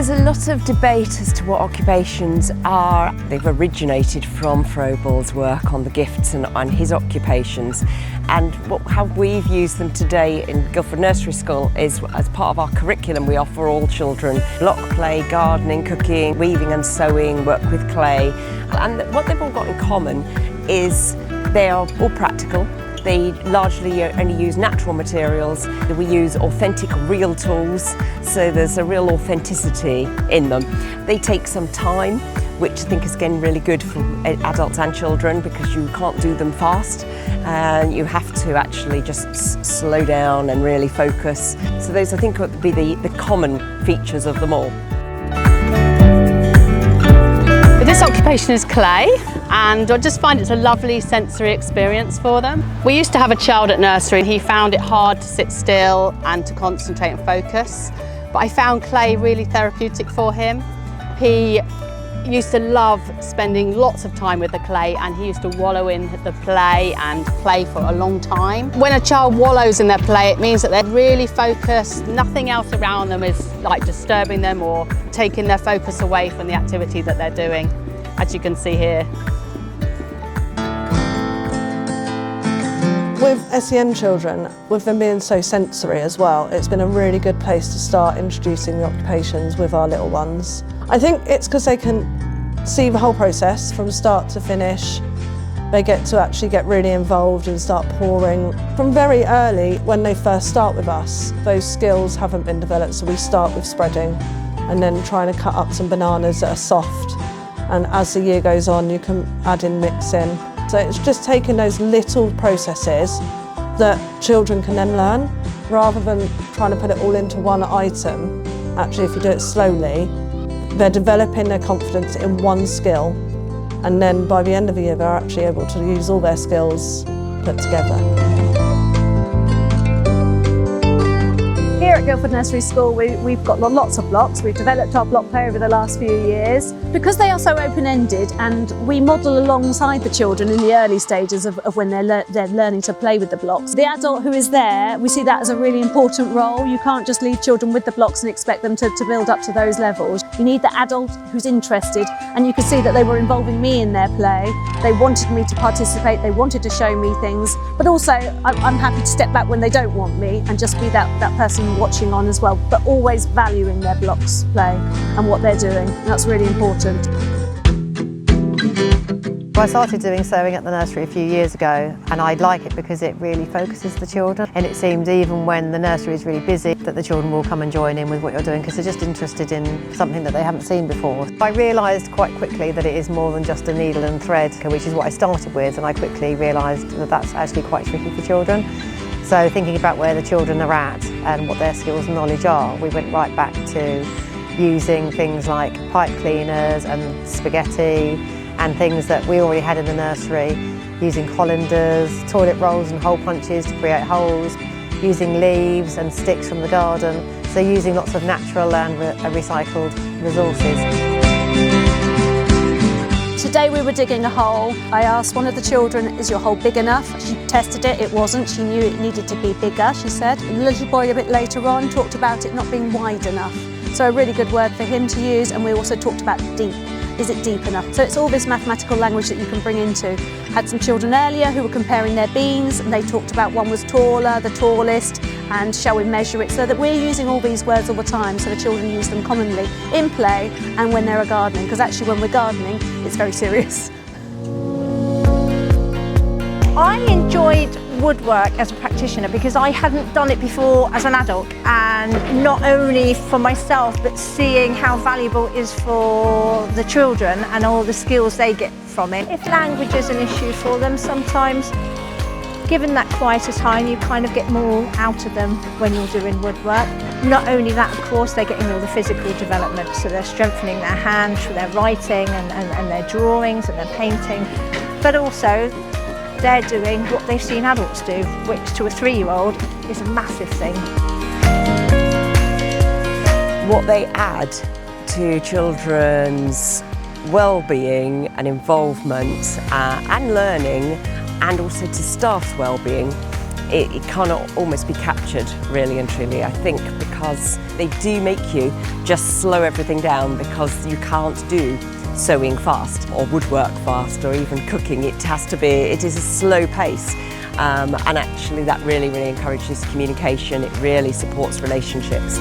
There's a lot of debate as to what occupations are. They've originated from Froebel's work on the gifts and his occupations, and how we've used them today in Guildford Nursery School is as part of our curriculum. We offer all children block play, gardening, cooking, weaving and sewing, work with clay, and what they've all got in common is they are all practical. They largely only use natural materials. We use authentic, real tools, so there's a real authenticity in them. They take some time, which I think is again really good for adults and children, because you can't do them fast. You have to actually just slow down and really focus. So those, I think, would be the common features of them all. This occupation is clay, and I just find it's a lovely sensory experience for them. We used to have a child at nursery. He found it hard to sit still and to concentrate and focus, but I found clay really therapeutic for him. He used to love spending lots of time with the clay, and he used to wallow in the play and play for a long time. When a child wallows in their play, it means that they're really focused. Nothing else around them is like disturbing them or taking their focus away from the activity that they're doing, as you can see here. With SEN children, with them being so sensory as well, it's been a really good place to start introducing the occupations with our little ones. I think it's because they can see the whole process from start to finish. They get to actually get really involved and start pouring. From very early, when they first start with us, those skills haven't been developed, so we start with spreading and then trying to cut up some bananas that are soft. And as the year goes on, you can add in mixing. So it's just taking those little processes that children can then learn, rather than trying to put it all into one item. Actually, if you do it slowly, they're developing their confidence in one skill, and then by the end of the year, they're actually able to use all their skills put together. Here at Guildford Nursery School, we've got lots of blocks. We've developed our block play over the last few years. Because they are so open-ended, and we model alongside the children in the early stages of when they're learning to play with the blocks. The adult who is there, we see that as a really important role. You can't just leave children with the blocks and expect them to build up to those levels. You need the adult who's interested, and you can see that they were involving me in their play. They wanted me to participate, they wanted to show me things, but also I'm happy to step back when they don't want me and just be that person watching on as well, but always valuing their blocks play and what they're doing. That's really important. I started doing sewing at the nursery a few years ago, and I like it because it really focuses the children, and it seems even when the nursery is really busy that the children will come and join in with what you're doing because they're just interested in something that they haven't seen before. I realised quite quickly that it is more than just a needle and thread, which is what I started with, and I quickly realised that that's actually quite tricky for children. So thinking about where the children are at and what their skills and knowledge are, we went right back to using things like pipe cleaners and spaghetti and things that we already had in the nursery, using colanders, toilet rolls and hole punches to create holes, using leaves and sticks from the garden, so using lots of natural and recycled resources. Today we were digging a hole. I asked one of the children, is your hole big enough? She tested it, it wasn't. She knew it needed to be bigger, she said. The little boy a bit later on talked about it not being wide enough. So a really good word for him to use, and we also talked about deep. Is it deep enough? So it's all this mathematical language that you can bring into. Had some children earlier who were comparing their beans, and they talked about one was taller, the tallest, and shall we measure it? So that we're using all these words all the time, so the children use them commonly in play and when they're gardening, because actually when we're gardening, it's very serious. I enjoyed woodwork as a practitioner because I hadn't done it before as an adult, and not only for myself but seeing how valuable it is for the children and all the skills they get from it. If language is an issue for them sometimes, given that quieter time, you kind of get more out of them when you're doing woodwork. Not only that, of course, they're getting all the physical development, so they're strengthening their hands through their writing and their drawings and their painting, but also they're doing what they've seen adults do, which to a 3-year-old is a massive thing. What they add to children's well-being and involvement and learning, and also to staff's well-being, it cannot almost be captured really and truly, I think, because they do make you just slow everything down, because you can't do sewing fast or woodwork fast or even cooking. It is a slow pace. And actually that really encourages communication. It really supports relationships.